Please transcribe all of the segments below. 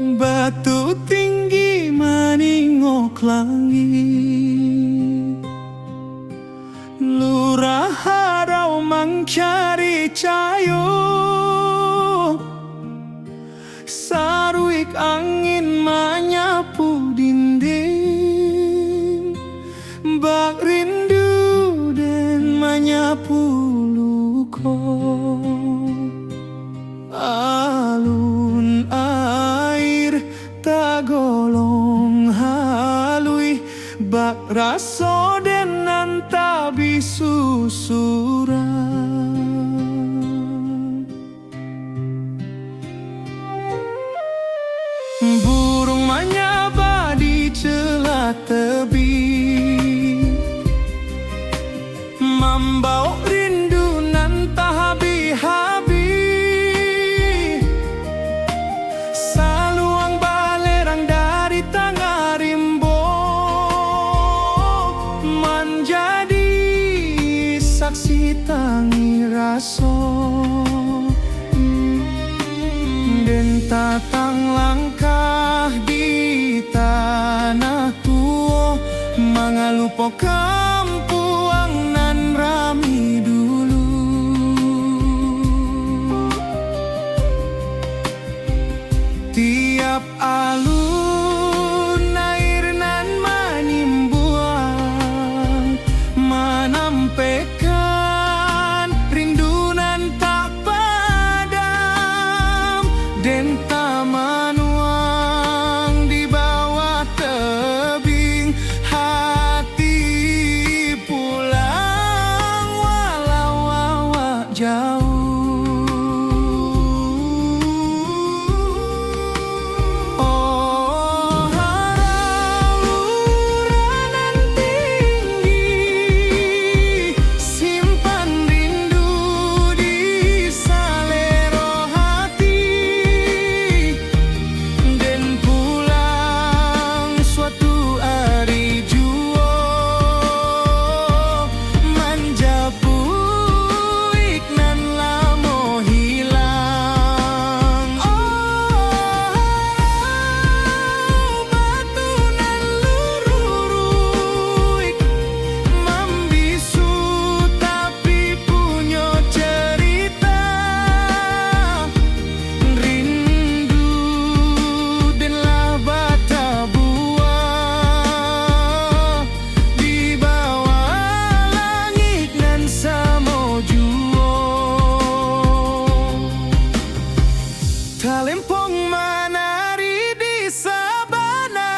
Batu tinggi maningok langit, lurah harau mangcari cayo, saruik angin menyapu dinding, bak rindu dan menyapu luko. Alun air tagolong halui, bak raso den nantabi susuran. Burung menyaba di celah tebing, membawa rindu nan tak habis-habis. Saluang balerang dari tengah rimbo, menjadi saksi tangi raso. Den tatang langkah di tanah tua, mengalupo kampuang nan rami dulu. Tiap alun air nan menimbuang, menampaikan rindu nan tak padam. Den tamanuang di bawah tebing, hati pulang walau awak jauh. Oh harau luranan tinggi, simpan rindu di salero hati. Den pulang suatu hari jua, menjapu iknan lamo hilang. Oh batu nan lururuik, membisu tapi punya cerita. Rindu denlah bata buah, di bawah langit nan samo jua. Talempong menari di sabana,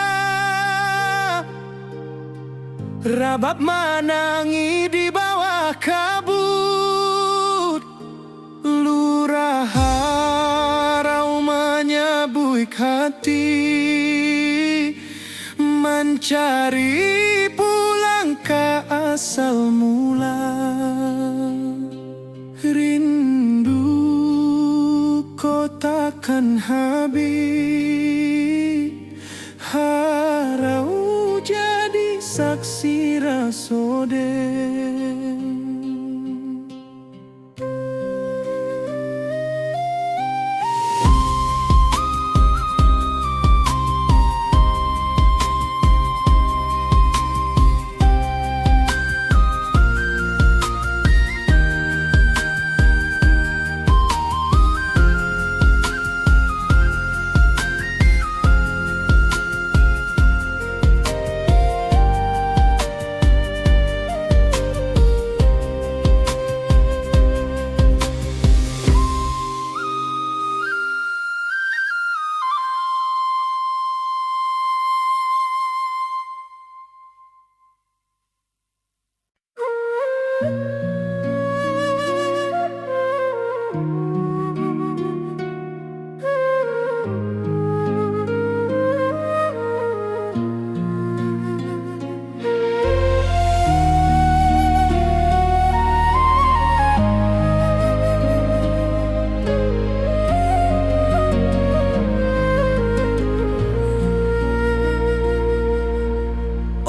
rabab menangi di bawah kabut. Lurah harau menyabuik hati, mencari pulang ke asal mula. Rindu kau takkan habis, harau jadi saksi rasoden.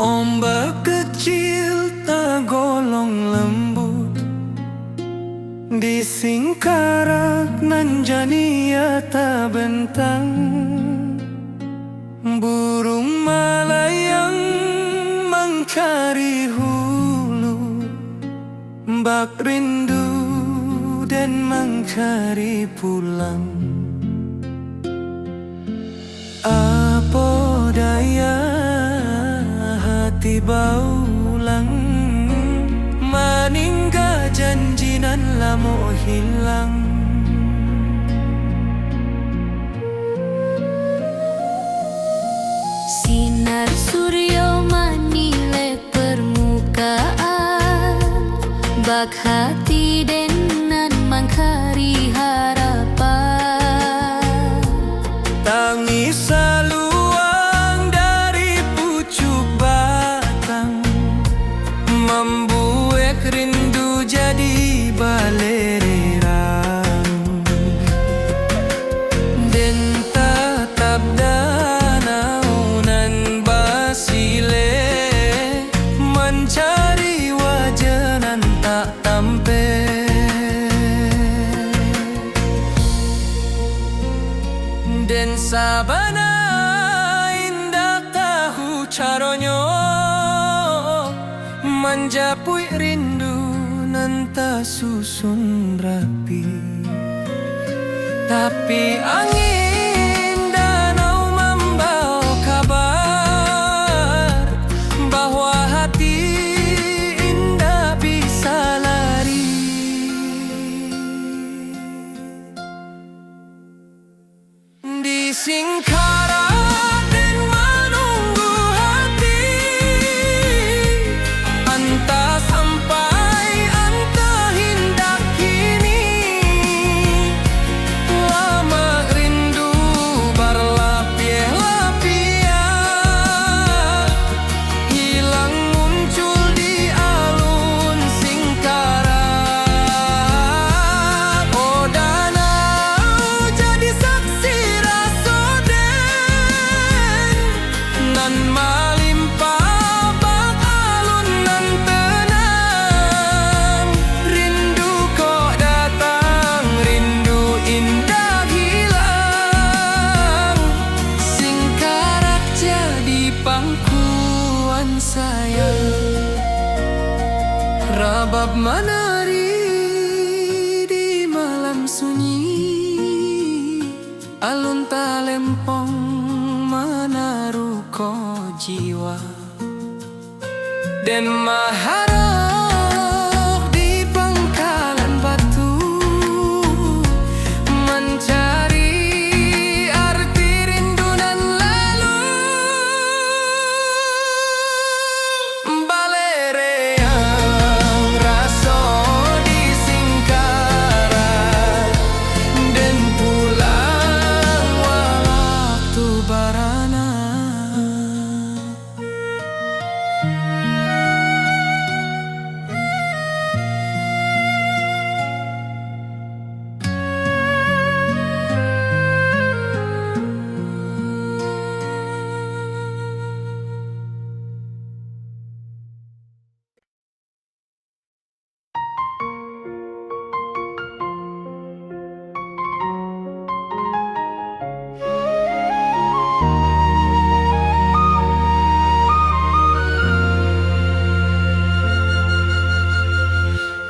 Ombak kecil tak golong lembut, di singkarak nan jania tak bentang. burung melayang mencari hulu, bak rindu dan mencari pulang. Apa daya hati baulang, meninggal janji nan lamo hilang. Sinar surya manile permukaan, bak hati denan mangkari harapan. Tangis saluang dari pucuk batang, membuat rindu jadi balererang. Dan tatap danau nan basile, mencari wajah nan tak tampe. Dan sabana indah tahu caronyo, menjapui rindu nan tak susun rapi. Tapi angin danau membawa kabar bahwa hati indah bisa lari. Di Singkara dan menunggu hati, entah sampai entah hendak kini. Lama rindu berlapis-lapis, hilang muncul di alun Singkara. Oh danau jadi saksi nan melimpah bak alun nan tenang. Rindu kok datang, rindu indah hilang. Singkarak jadi pangkuan sayang, rabab menari di malam sunyi. Alun talempong menaruh ko jiwa, dan maharok di pangkalan batu, mencari arti rindu nan lalu. Balereang raso di Singkara, dan pulang waktu barana.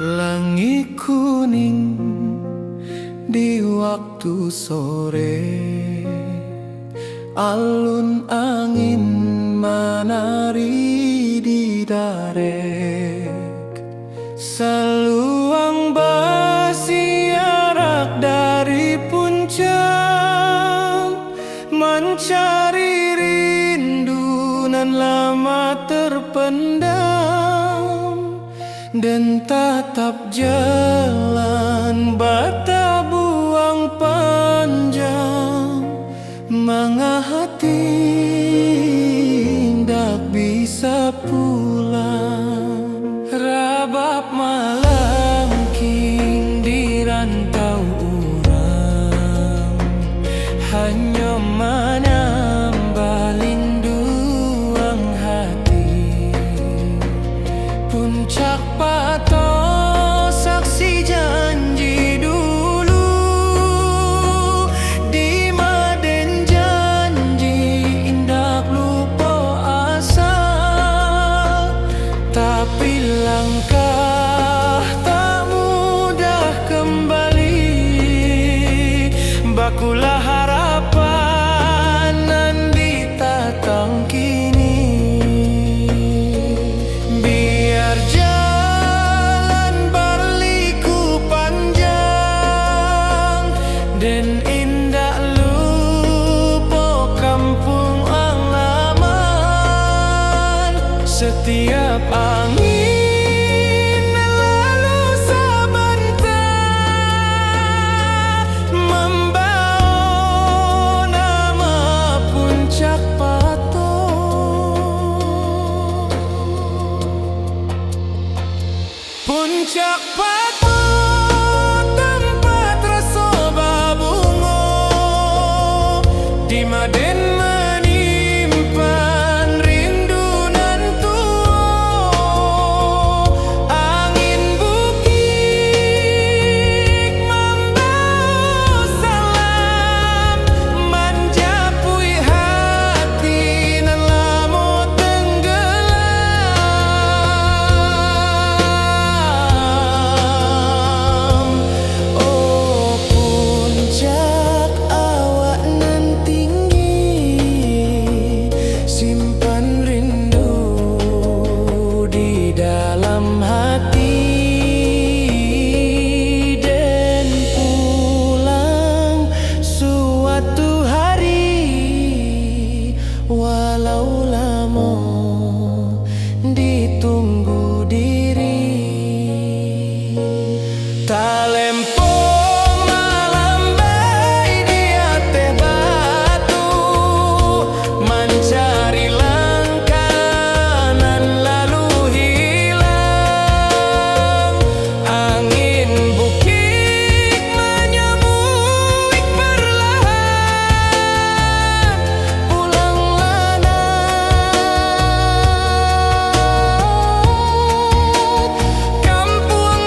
Langit kuning di waktu sore, alun angin menari di darek. Seluang bersiarak dari puncak, mencari rindu nan lama terpendam. Dan tatap jalan bata buang panjang, mengahati hendak bisa pulang. Rabab malam king di rantau urang, hanya menambah linduang hati. Puncak pato saksi janji dulu, di maden janji indah di Maden menyimpan rindu nan tua. Angin bukit membawa salam, menjapui hati nan lamo tenggelam. Oh puncak awak nan tinggi, simpan rindu di dalam hati. Dan pulang suatu hari, walau lama ditunggu diri. Talempo malambai di ateh batu, mencari langkah nan lalu hilang. Angin bukit menyembuik perlahan, pulanglah nak, kampung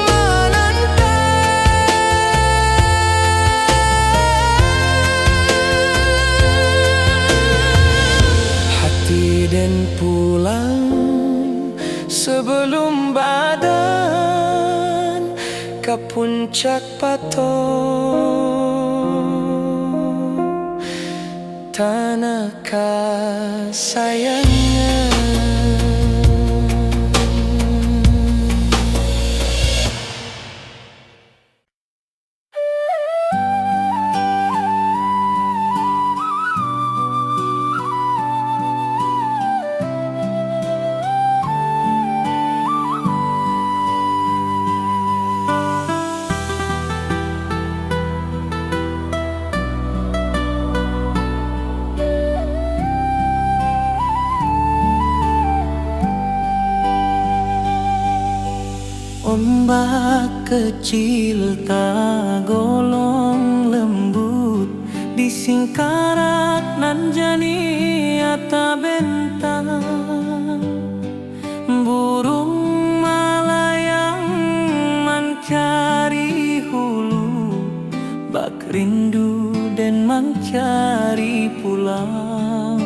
hati. Dan pulang sebelum badan ke puncak patok tanah kasayangan. Ombak kecil tak golong lembut di singkarak nan jani ata bentang. Burung malayang mencari hulu, bak rindu dan mencari pulang.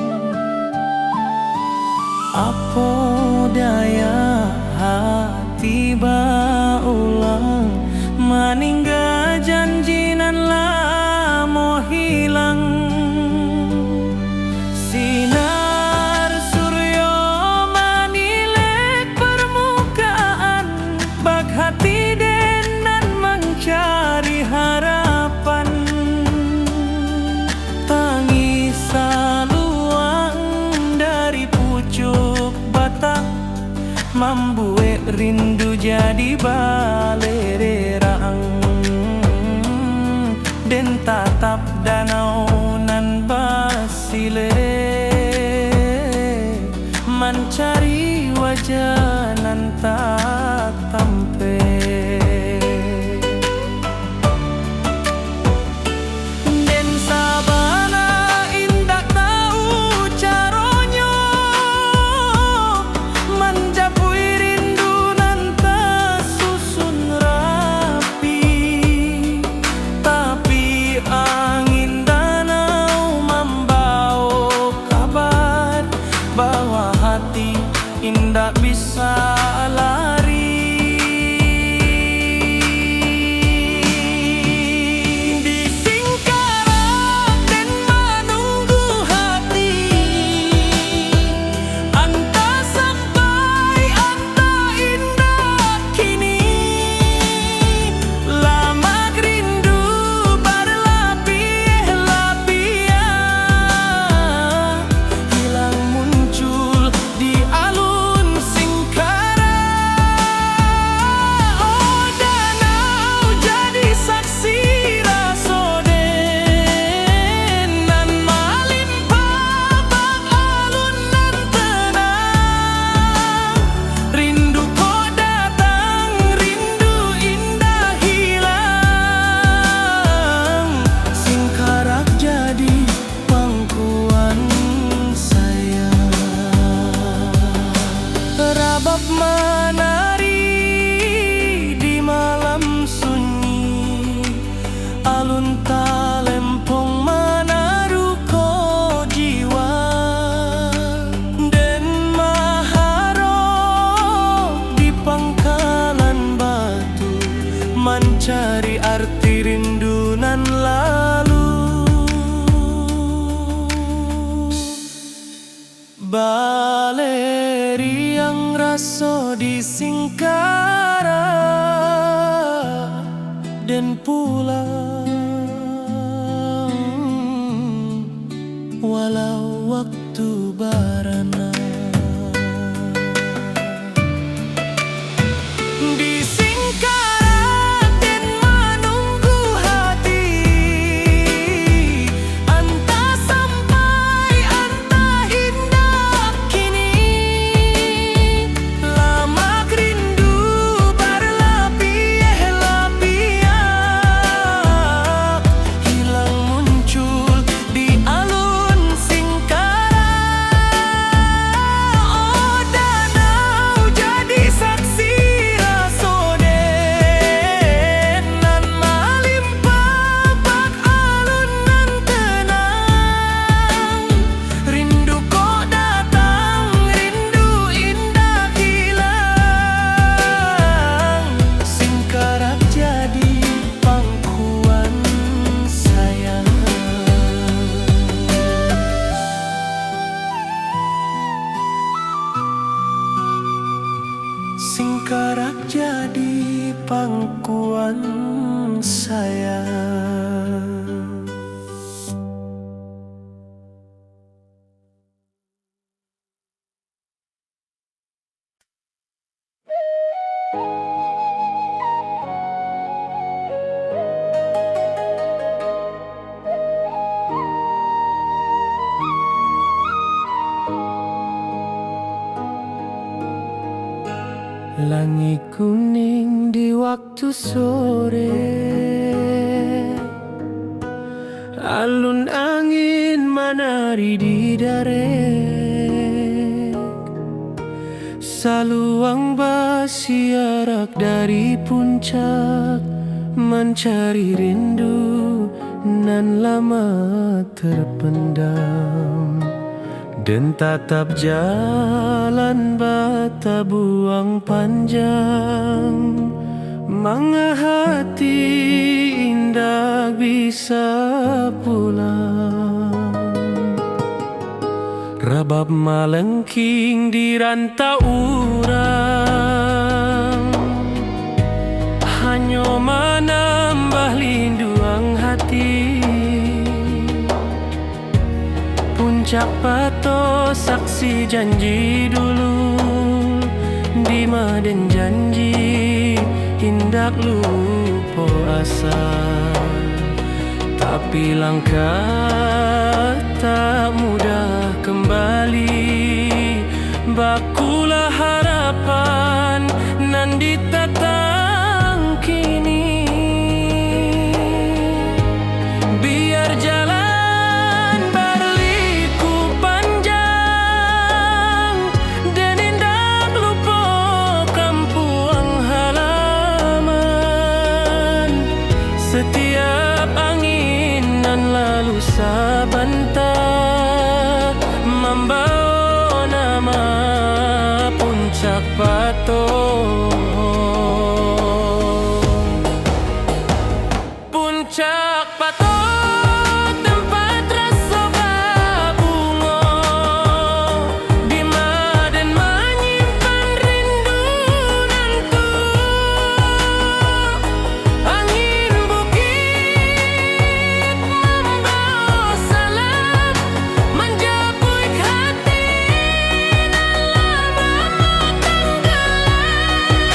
Apa daya hati baulang, meninggal janji nan lamo hilang. Sinar suryo manilek permukaan, bak hati denan mencari harapan. Tangis saluang dari pucuk batang, membuat rindu jadi balererang. Den tatap danau nan basile, mencari wajah nan tak tampe. Den sabana indak tahu caronyo, menjapui rindu nan tak susun rapi. Tapi angin danau membawa kabar bahwa hati indak bisa Baleri yang raso di Singkara dan pulang walau waktu barana. Di Singkara den menunggu hati, entah sampai entah indah kini. Lama rindu berlapis-lapis, hilang muncul di alun Singkara. Oh danau jadi saksi rasoden nan malimpah bak alun nan tenang. Rindu kok datang, rindu indah hilang. Singkara jadi pangkuan sayang. Singkara jadi pangkuan sayang. Langit kuning di waktu sore, alun angin menari di darek, saluang bersiarak dari puncak, mencari rindu nan lama terpendam. Dan tatap jalan bata buang panjang, manga hati indah bisa pulang. Rabab malengking di rantau urang, hanya menambah linduang hati. Puncak pato saksi janji dulu, di maden janji hindak lupa asal. Tapi langkah tak mudah kembali, bakulah harapan nan ditatang kini. Biar jalan setiap angin nan lalu sabanta, membawa nama puncak pato. Puncak pato tempat rasa berbunga, di maden menyimpan rindu nantu. Angin bukit membawa salam, menjapuik hati dan lama tenggelam.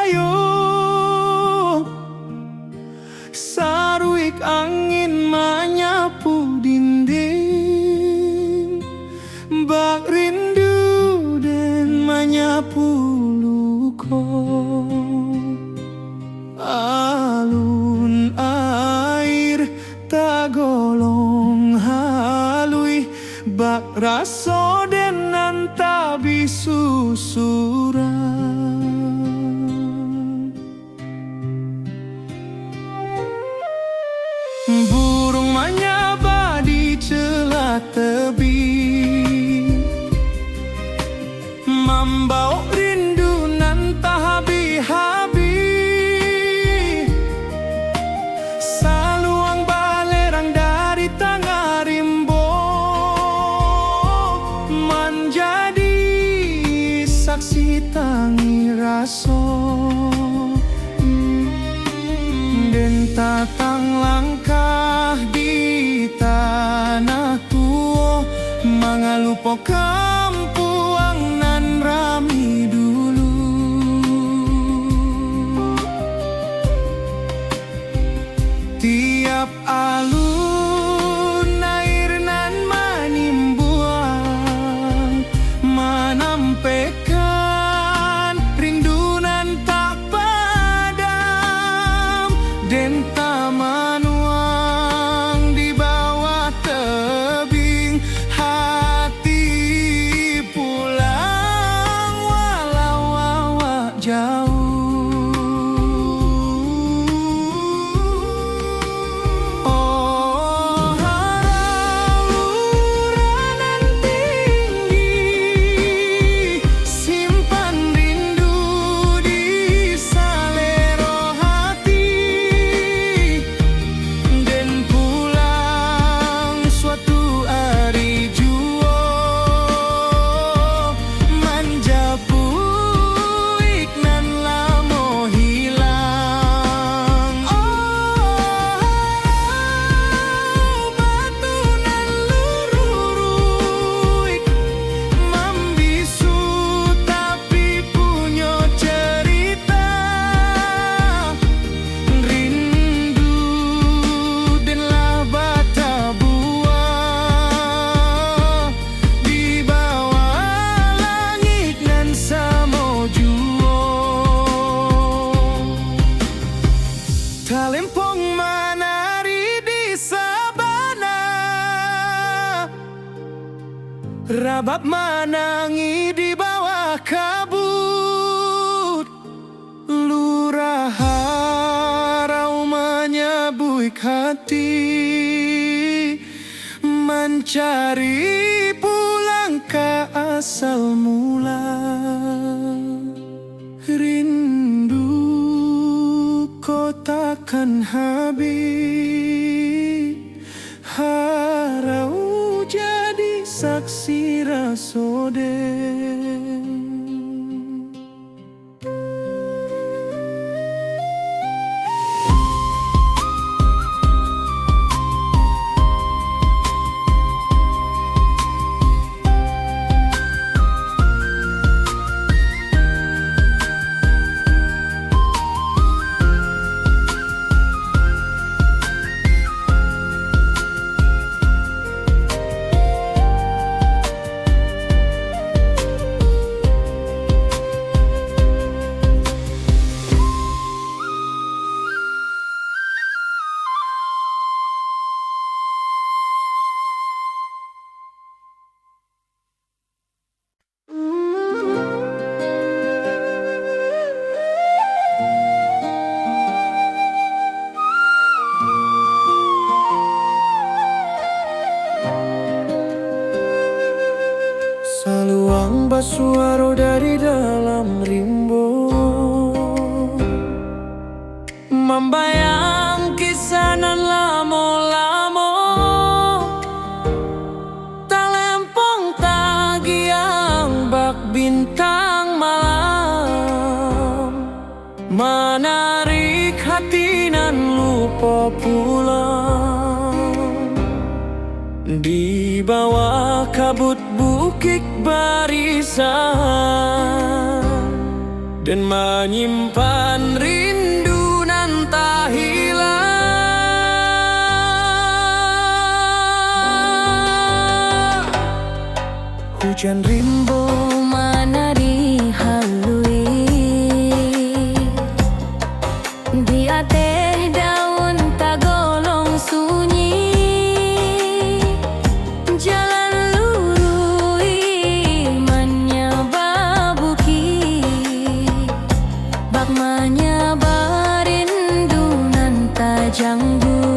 payung, saruik angin menyapu dinding, bak rindu dan menyapu luko. Alun air tagolong halui, bak raso den nantabi susuran. Burung menyaba di celah tebing, membawa rindu nan tak habis-habis. Saluang balerang dari tengah rimbo, menjadi saksi tangi raso. Den tatang langkah di tanah tua, mengalupo kampuang nan rami dulu. Tiap alun air nan menimbuang, menampaikan rindu nan tak padam. Den tamanuang di bawah tebing, hati pulang walau awak jauh. Oh, harauran nan tinggi, simpan rindu di salero hati. Den pulang suatu hari jua, menjapu iknan lamo hilang. Oh, batu nan lururuik, membisu tapi punya cerita. Rindu denlah bata buah, di bawah langit nan samo jua. Talempong menari di sabana, rabab menangi di bawah kabut. Lurah harau menyebuik hati, mencari pulang ke asal mula. Rindu kau takkan habis, harau jadi saksi rasoden. Saluang basuaro dari dalam rimbo, membayang kisah nan lamo-lamo. Talempong tagiang bak bintang malam, menarik hati nan lupa pulang. Di bawah kabut bukit barisan, dan menyimpan rindu nan tak hilang. Hujan rimbo Manari halui di ateh daun tagolong sunyi, jalan lurui manyababuki, bak manyabarindu nan tajang bui.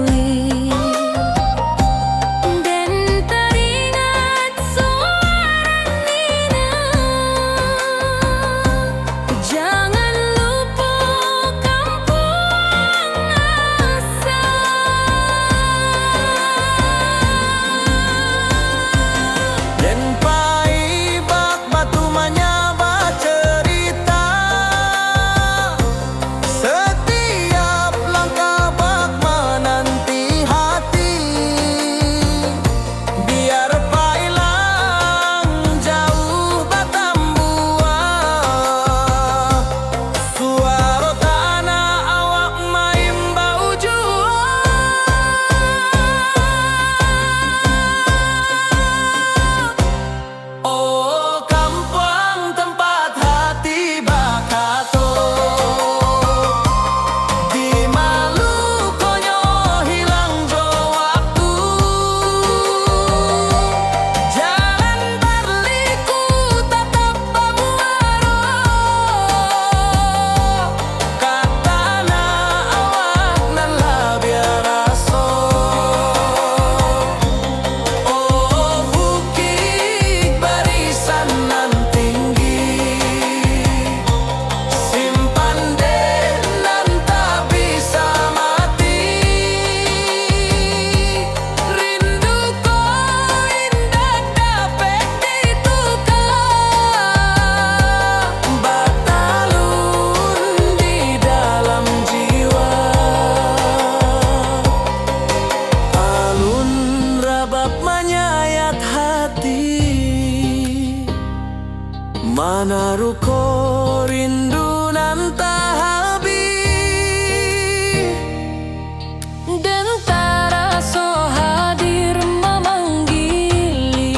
Manaruko rindu nan tak habis, Dentara so hadir memanggili,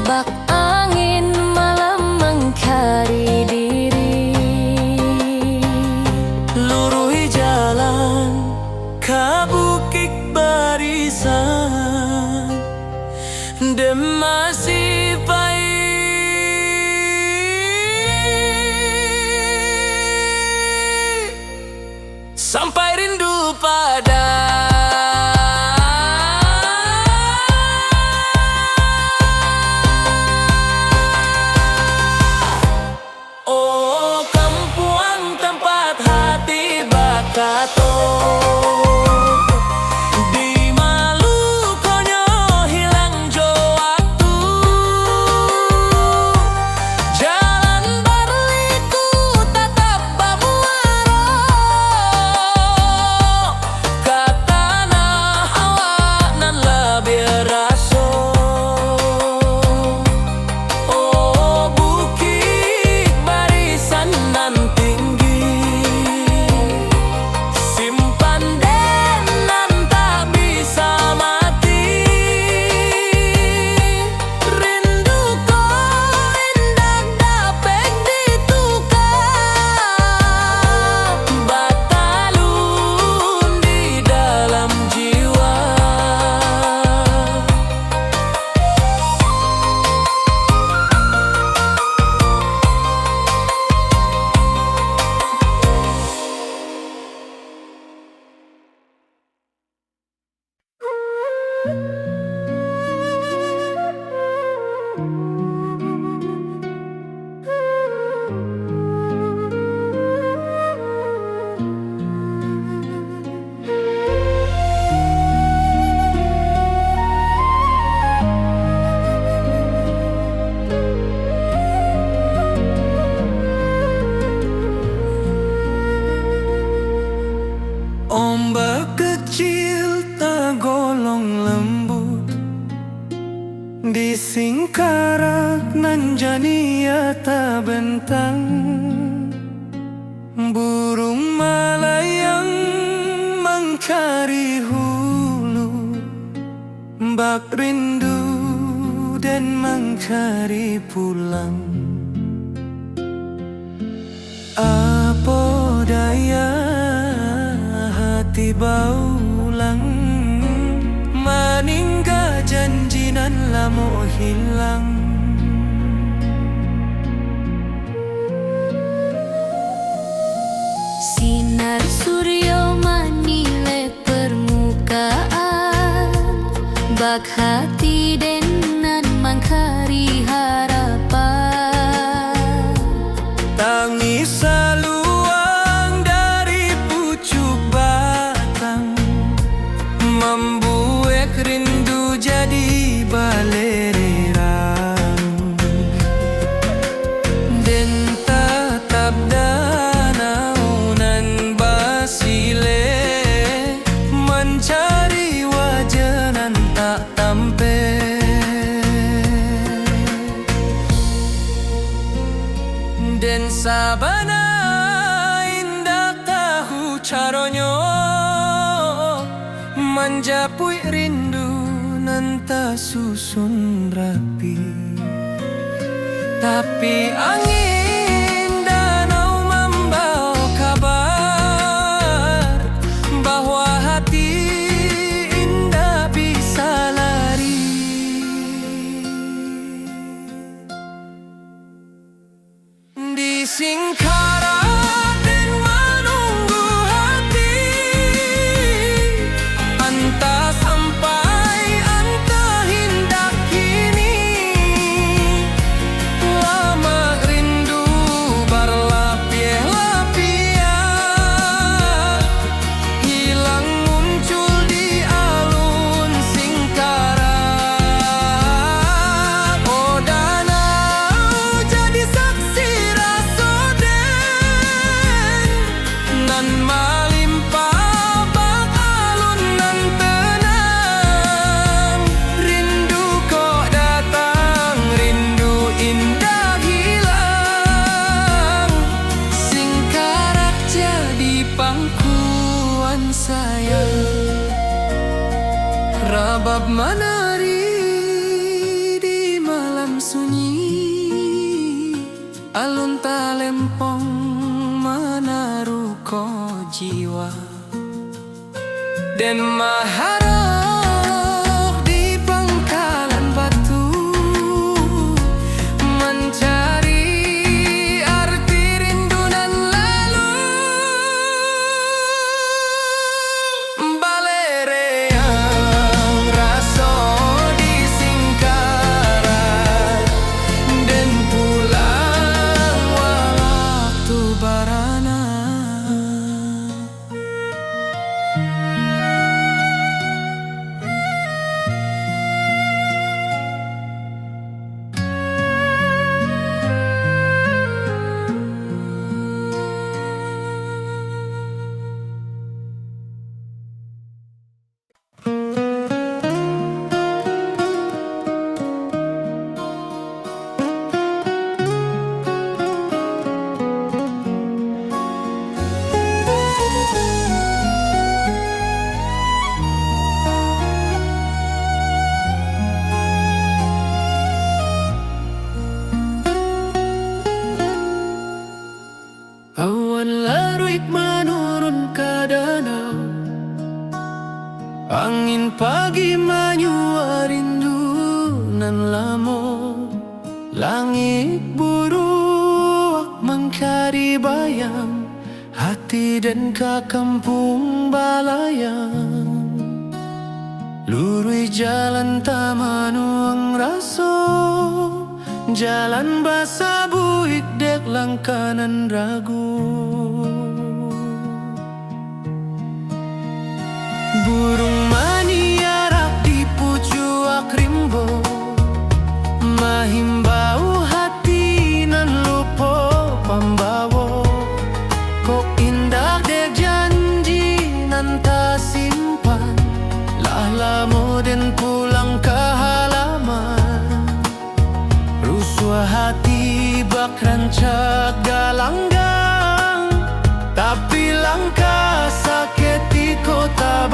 bak angin malam mengkari diri. luruhi jalan kabukik barisan dan masih pahit sampai rindu pada oh kampuang tempat hati bakato. Di Malukonyo hilang jo waktu, jalan berliku tatap bamuaro, katana awak nan lebih raso. Oh bukit barisan nan tinggi, simpan mengcari hulu, bak rindu dan mengcari pulang. Apa daya hati baulang, meninggal janji nan lamo hilang. Sinar surya manile permukaan, bak hati denan mangkari harapan. Tangis saluang dari pucuk batang, membuat rindu jadi balererang. Dan tatap danau nan basile, mencari wajah nan tak tampe. Dan sabana indah tahu caronyo, menjapui rindu nan tak susun rapi. Tapi angin danau membawa kabar bahwa hati indah bisa lari. Di Singkara dan menunggu hati, entah sampai entah hendak kini. Lama rindu berlapis-lapis, hilang muncul di alun Singkara. Oh danau jadi saksi nan melimpah bak alun nan tenang. Rindu kok datang, rindu indah hilang. Singkarak jadi pangkuan sayang, rabab menari di malam sunyi. Alun talempong menaruh ko jiwa, dan maharok di pangkalan batu, mencari arti rindu nan lalu. Balereang raso di Singkara, dan pulang waktu barana. Awan larut menurun ke danau, angin pagi menyua rindu nan lamo. Langit buruk mengcari bayang, hati dan ke kampung balayang. Lurui jalan tamanuang raso, jalan basah buik dek langkanan ragu. Burung maniarak di pucuk rimbo, mahimbau hati nan lupo pambawo. Kok indah dek janji nan tak simpan, lah lamo den pulang ke halaman. Rusua hati bak rancak galanggang, tapi langkah sakit di kota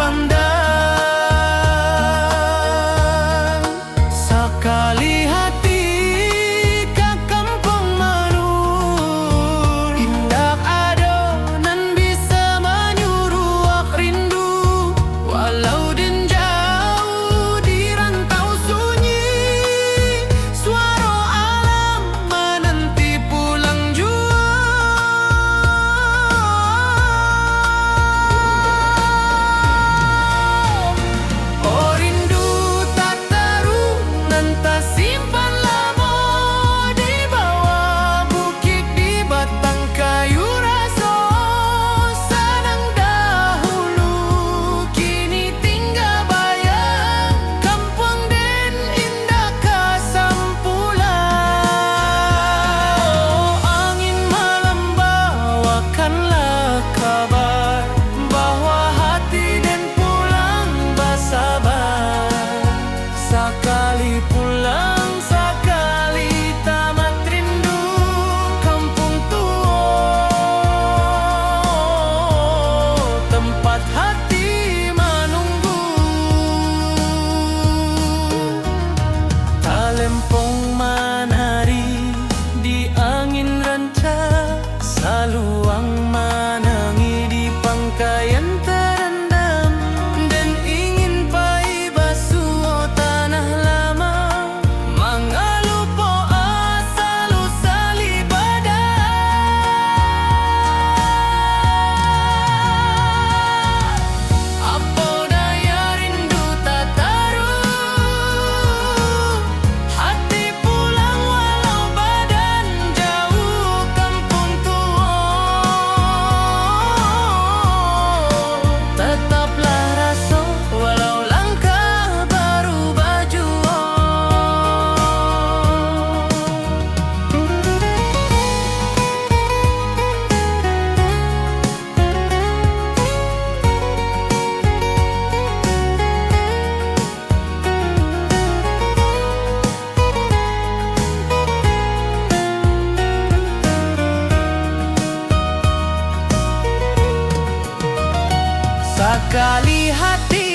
Sakali hati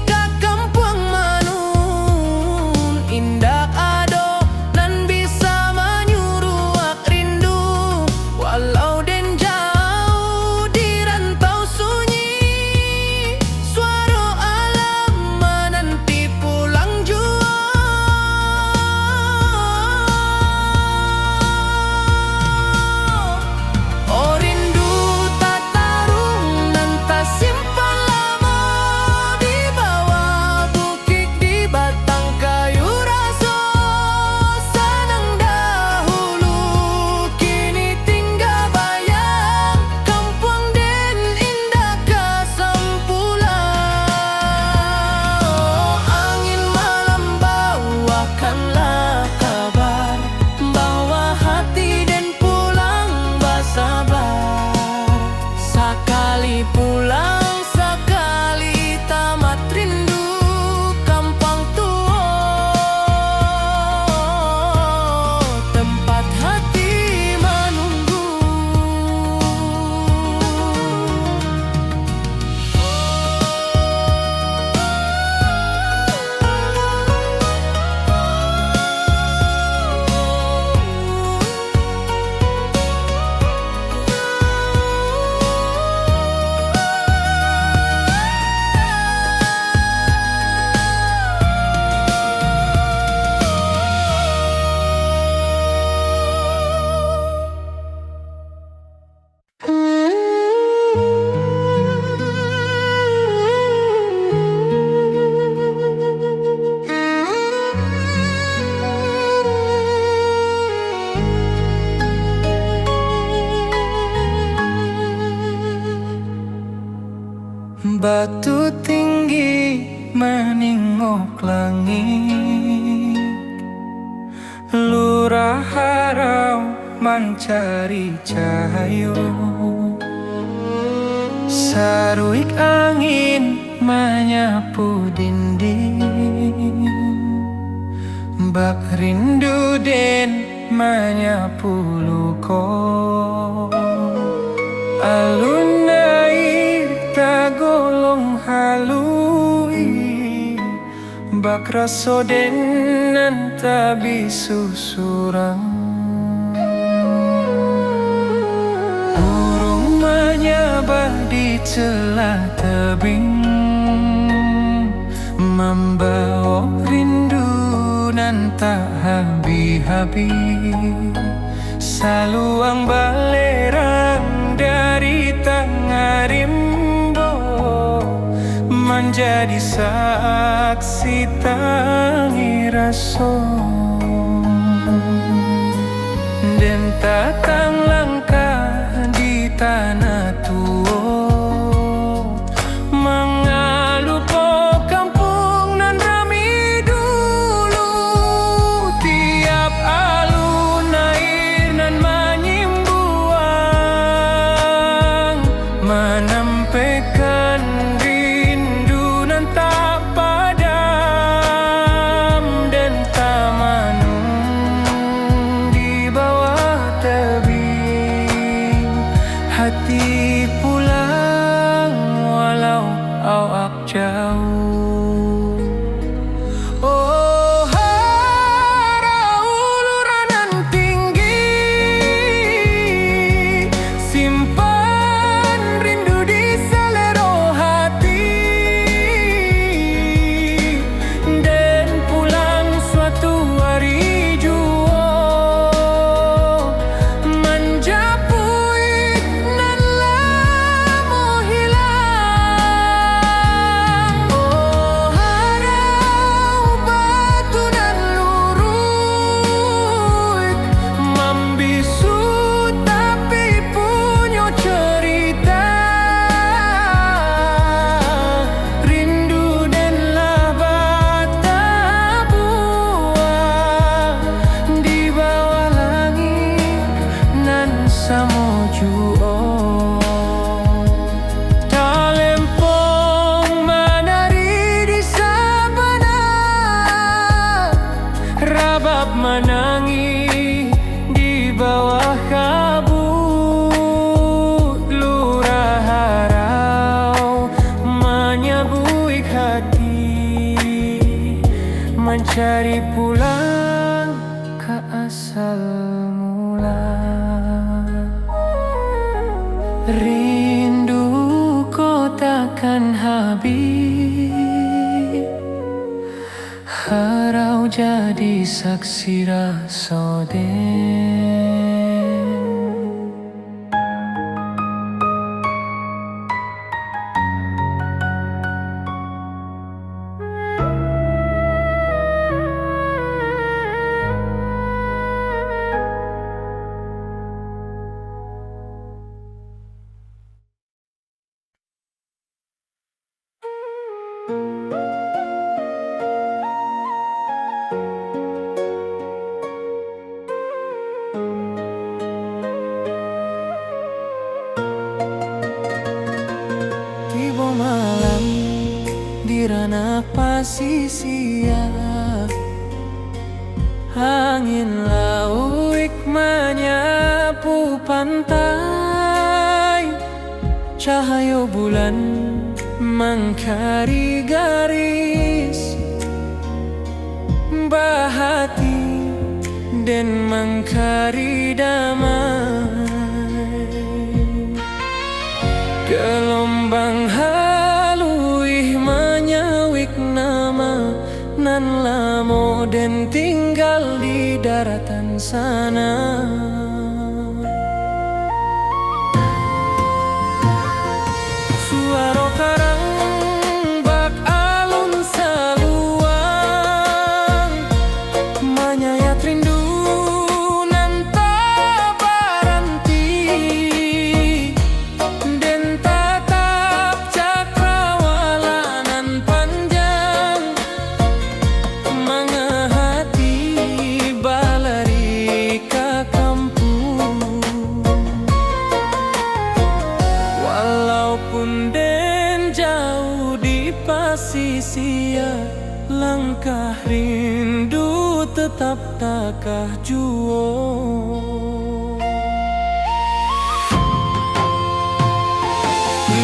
ka kampung manun, indah ado nan bisa menyuruak rindu. Walau den jauh di rantau sunyi, suara alam menanti pulang jua. Oh rindu tak tarung nan tak simpan lama, di bawah bukit di batang kayu raso. Senang dahulu kini tinggal bayang, kampung den indah kesempulan. Oh angin malam bawakanlah kabar bahwa hati den pulang bersabar. Sakali pulang, sakali tamat rindu kampung tua, tempat hati menunggu. Batu tinggi meningok langit, lurah harau mencari cahaya. Saruik angin menyapu dinding, bak rindu den menyapu luko. Alun air tagolong halui, bak raso den nan tabi susurang. Burung menyabah di celah tebing, membawa rindu nan tak habis-habis. Saluang balerang dari tengah rimbo, menjadi saksi tangi raso. Dan tatang langkah di tanah tua, mengalu po kampung nan rami dulu. Tiap alun air nan menyimbuang, menampaikan rindu nan tak padam. Dan tamanung di bawah tebing, hati pulang walau awak jauh. Oh harau uluran tinggi, simpan rindu di selero hati. Dan pulang suatu hari jua, menjapui nan lamo hilang. Oh Cari pulang ke asal mula. Rindu kau takkan habis, harau jadi saksi rasa den. Tiba malam di ranah pasisia, angin lauik menyapu pantai, cahaya bulan mengkari garis bahati dan mengkari damai. Gelombang haluih menyawik nama nan lamo dan tinggal di daratan sana. Suara karang bak alun saluang menyayat rindu nan tak berhenti, dan tatap cakrawala nan panjang mengahati balari ke kampung. Walaupun den jauh di pasisia, langkah rindu tetap takah juo.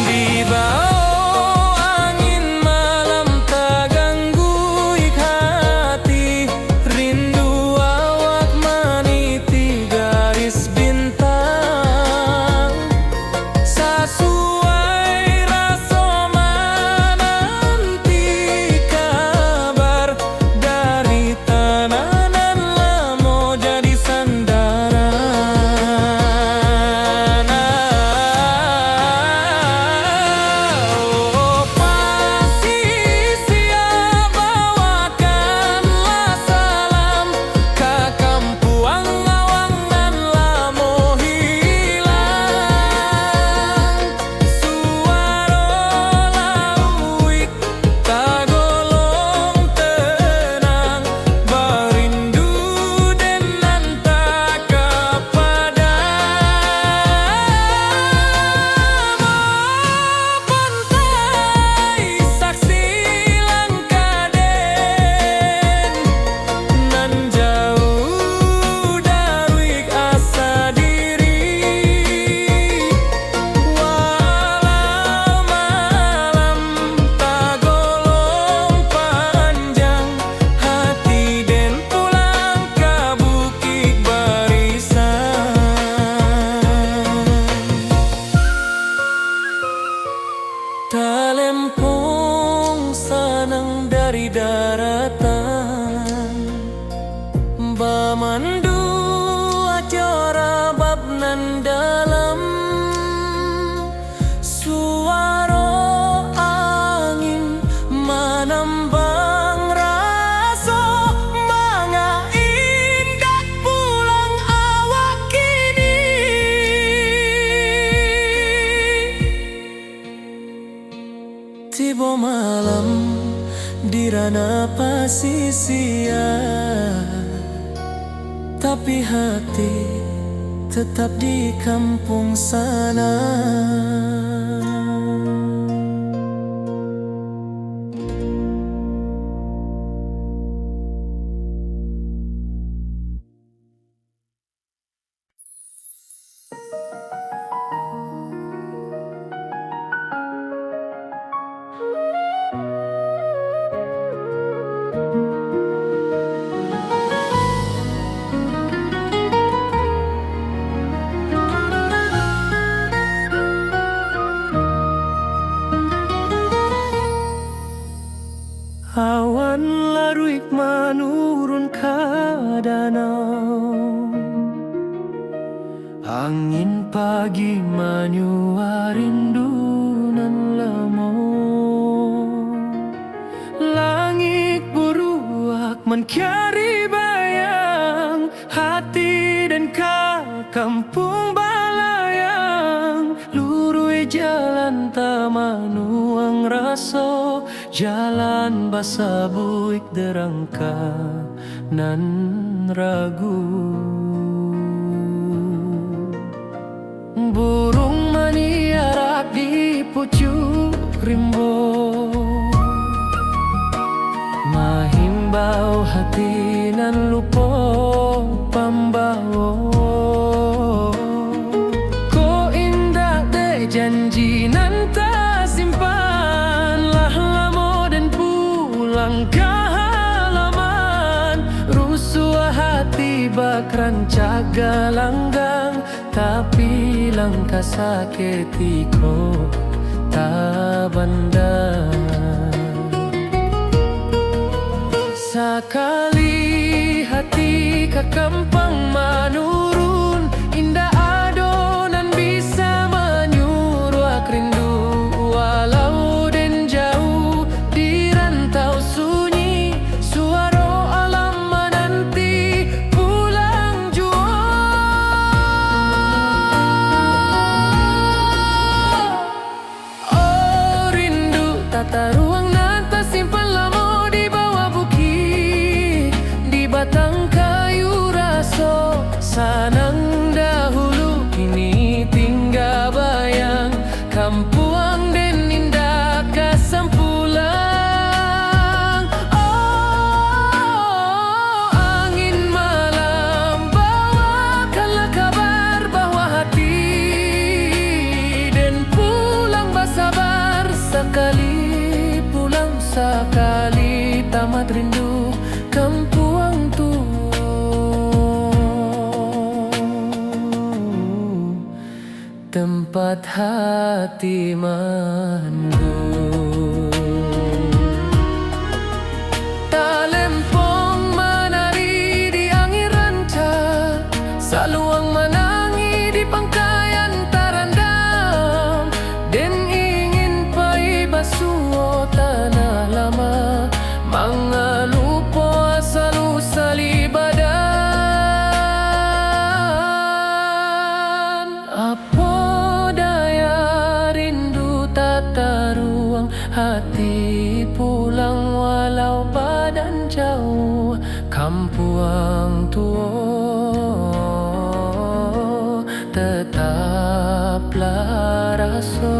Di bawah angin malam tak ganggu hati, rindu awak meniti garis bintang. Sesuai rasa menanti kabar dari tanah nan lamo jadi sandaran. Oh, pasisia bawakanlah salam ke kampuang awang nan lamo hilang. Suara lauik tagolong tenang, berindu dengan tak pantai saksi langkah den nan jauh dari asa diri. Walau malam tagolong panjang, hati den pulang ke bukit barisan. Talempong sanang dari daratan, bamandu acara bab nan dalam. Suara angin menambang rasa manga indah pulang awak kini. Tiba malam di ranah pasisia, tapi hati tetap di kampung sana. Banyua rindu nan lemo. Langit buruak mencari bayang, hati dan kampung balayang. Lurui jalan tamanuang raso, jalan basa buik derangka nan ragu. Burung maniarak di pucuk rimbo, mahimbau hati nan lupo pambao. Ko indah de janji nan tak simpan, lah lamo dan pulang ke halaman. Rusuh hati bak rancaga langgang, tapi langkah sakitiko tak bandar. Sakali hati ke kampang menurun, indah adonan bisa menyuruh rindu. Walau den jauh di rantau sunyi, suara alam menanti pulang jua. Oh rindu tata ruang nan tersimpan lama di bawah bukit, di batang kayu raso sanang dahulu. Kini tinggal bayang kampuang den indah kasampulang. Oh angin malam bawakanlah kabar bahwa hati den pulang bersabar. Sekali pulang sekali tamat rindu kampuang tu. Tempat hati mandu. Talempong menari di angin ranca, saluang menangi di pangkayan tarandam. Den ingin pai basuh tanah lama, mangalupo asal usali badan. Apa daya rindu tata ruang hati pulang, walau badan jauh kampuang tua tetaplah raso.